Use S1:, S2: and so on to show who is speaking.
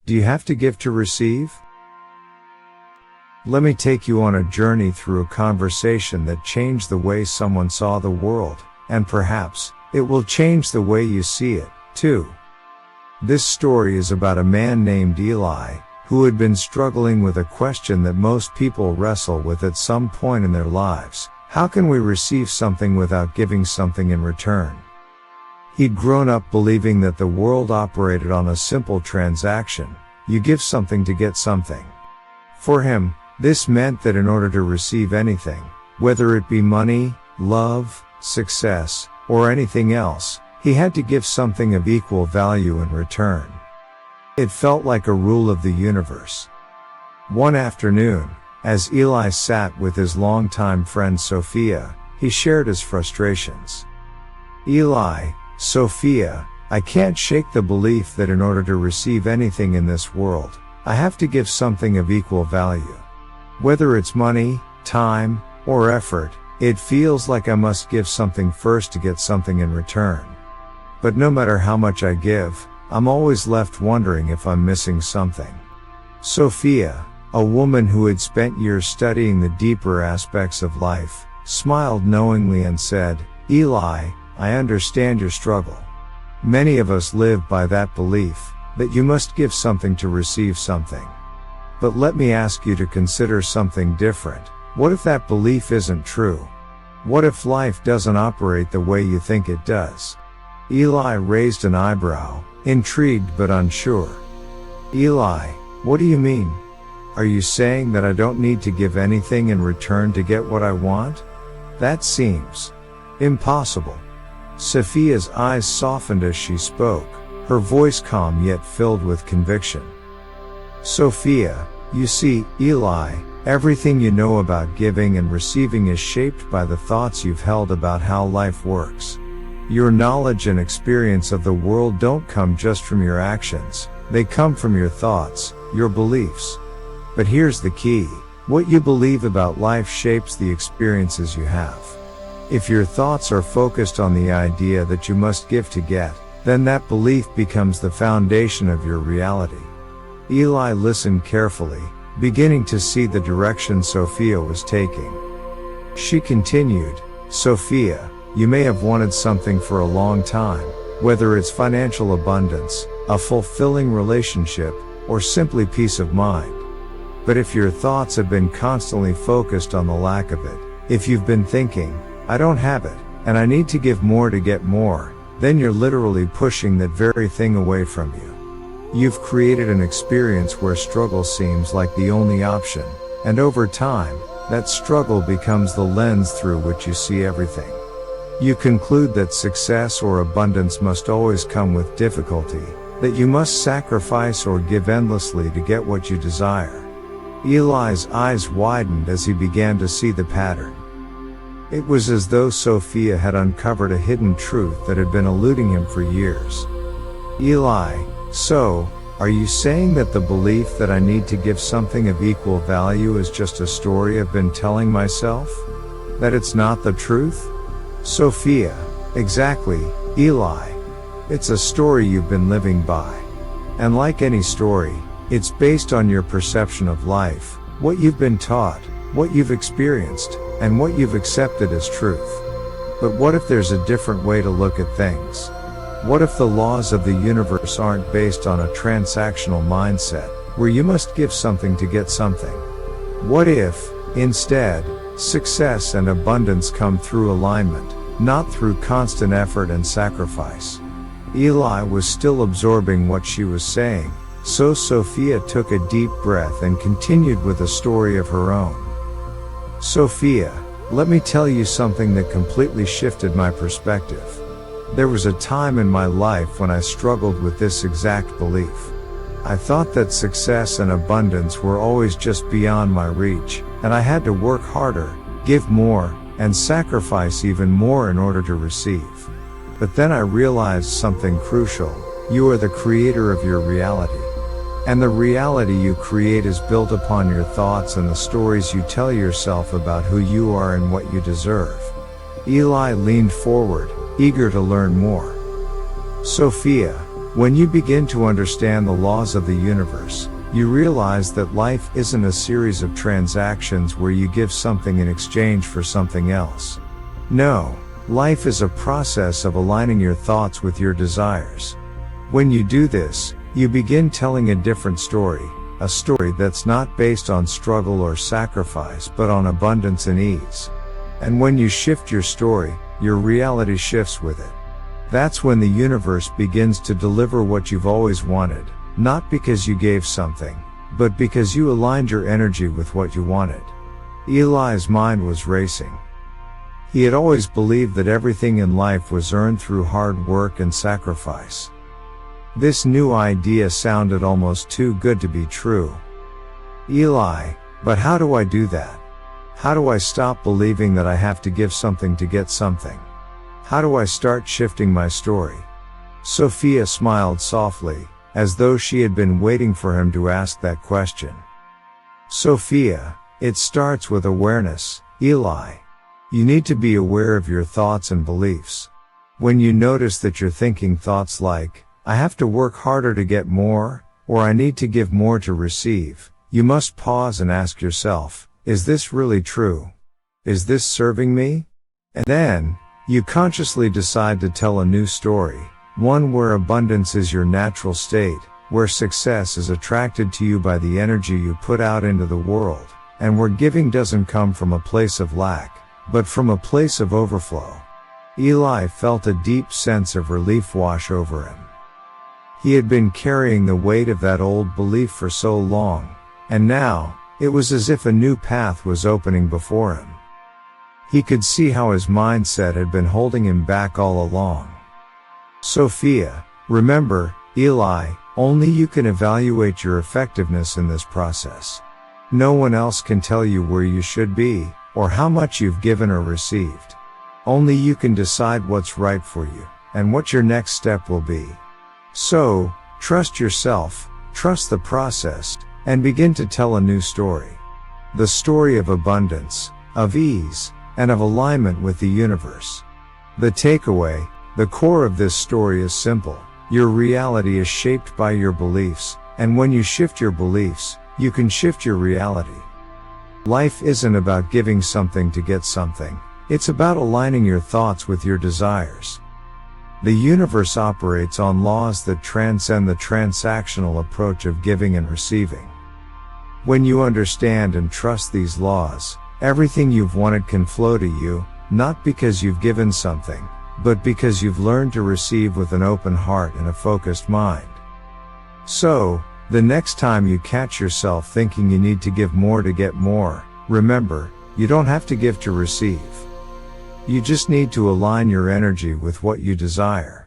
S1: Do you have to give to receive? Let me take you on a journey through a conversation that changed the way someone saw the world, and perhaps, it will change the way you see it, too. This story is about a man named Eli, who had been struggling with a question that most people wrestle with at some point in their lives: how can we receive something without giving something in return? He'd grown up believing that the world operated on a simple transaction: you give something to get something. For him, this meant that in order to receive anything, whether it be money, love, success, or anything else, he had to give something of equal value in return. It felt like a rule of the universe. One afternoon, as Eli sat with his longtime friend Sophia, he shared his frustrations. "Eli, Sophia, I can't shake the belief that in order to receive anything in this world, I have to give something of equal value. Whether it's money, time, or effort, it feels like I must give something first to get something in return. But no matter how much I give, I'm always left wondering if I'm missing something." Sophia, a woman who had spent years studying the deeper aspects of life, smiled knowingly and said, "Eli, I understand your struggle. Many of us live by that belief, that you must give something to receive something. But let me ask you to consider something different. What if that belief isn't true? What if life doesn't operate the way you think it does?" Eli raised an eyebrow, intrigued but unsure. "Eli, what do you mean? Are you saying that I don't need to give anything in return to get what I want? That seems impossible." Sophia's eyes softened as she spoke, her voice calm yet filled with conviction. "Sophia, you see, Eli, everything you know about giving and receiving is shaped by the thoughts you've held about how life works. Your knowledge and experience of the world don't come just from your actions, they come from your thoughts, your beliefs. But here's the key: what you believe about life shapes the experiences you have. If your thoughts are focused on the idea that you must give to get, then that belief becomes the foundation of your reality." Eli listened carefully, beginning to see the direction Sophia was taking. She continued, "Sophia, you may have wanted something for a long time, whether it's financial abundance, a fulfilling relationship, or simply peace of mind. But if your thoughts have been constantly focused on the lack of it, if you've been thinking, 'I don't have it, and I need to give more to get more,' then you're literally pushing that very thing away from you. You've created an experience where struggle seems like the only option, and over time, that struggle becomes the lens through which you see everything. You conclude that success or abundance must always come with difficulty, that you must sacrifice or give endlessly to get what you desire." Eli's eyes widened as he began to see the pattern. It was as though Sophia had uncovered a hidden truth that had been eluding him for years. "Eli, so, are you saying that the belief that I need to give something of equal value is just a story I've been telling myself? That it's not the truth?" "Sophia, exactly, Eli. It's a story you've been living by. And like any story, it's based on your perception of life, what you've been taught, what you've experienced, and what you've accepted as truth. But what if there's a different way to look at things? What if the laws of the universe aren't based on a transactional mindset, where you must give something to get something? What if, instead, success and abundance come through alignment, not through constant effort and sacrifice?" Eli was still absorbing what she was saying, so Sophia took a deep breath and continued with a story of her own. "Sophia, let me tell you something that completely shifted my perspective. There was a time in my life when I struggled with this exact belief. I thought that success and abundance were always just beyond my reach, and I had to work harder, give more, and sacrifice even more in order to receive. But then I realized something crucial: you are the creator of your reality. And the reality you create is built upon your thoughts and the stories you tell yourself about who you are and what you deserve." Eli leaned forward, eager to learn more. "Sophia, When you begin to understand the laws of the universe, you realize that life isn't a series of transactions where you give something in exchange for something else. No, life is a process of aligning your thoughts with your desires. When you do this, you begin telling a different story, a story that's not based on struggle or sacrifice but on abundance and ease. And when you shift your story, your reality shifts with it. That's when the universe begins to deliver what you've always wanted, not because you gave something, but because you aligned your energy with what you wanted. Eli's mind was racing. He had always believed that everything in life was earned through hard work and sacrifice. This new idea sounded almost too good to be true. Eli, but how do I do that? How do I stop believing that I have to give something to get something? How do I start shifting my story? Sophia smiled softly, as though she had been waiting for him to ask that question. Sophia, it starts with awareness, Eli. You need to be aware of your thoughts and beliefs. When you notice that you're thinking thoughts like, I have to work harder to get more, or I need to give more to receive, you must pause and ask yourself, is this really true? Is this serving me? And then, you consciously decide to tell a new story, one where abundance is your natural state, where success is attracted to you by the energy you put out into the world, and where giving doesn't come from a place of lack, but from a place of overflow. Eli felt a deep sense of relief wash over him. He had been carrying the weight of that old belief for so long, and now, it was as if a new path was opening before him. He could see how his mindset had been holding him back all along. Sophia, remember, Eli, only you can evaluate your effectiveness in this process. No one else can tell you where you should be, or how much you've given or received. Only you can decide what's right for you, and what your next step will be. So, trust yourself, trust the process, and begin to tell a new story. The story of abundance, of ease, and of alignment with the universe. The takeaway, the core of this story is simple. Your reality is shaped by your beliefs, and when you shift your beliefs, you can shift your reality. Life isn't about giving something to get something. It's about aligning your thoughts with your desires. The universe operates on laws that transcend the transactional approach of giving and receiving. When you understand and trust these laws, everything you've wanted can flow to you, not because you've given something, but because you've learned to receive with an open heart and a focused mind. So, the next time you catch yourself thinking you need to give more to get more, remember, you don't have to give to receive. You just need to align your energy with what you desire.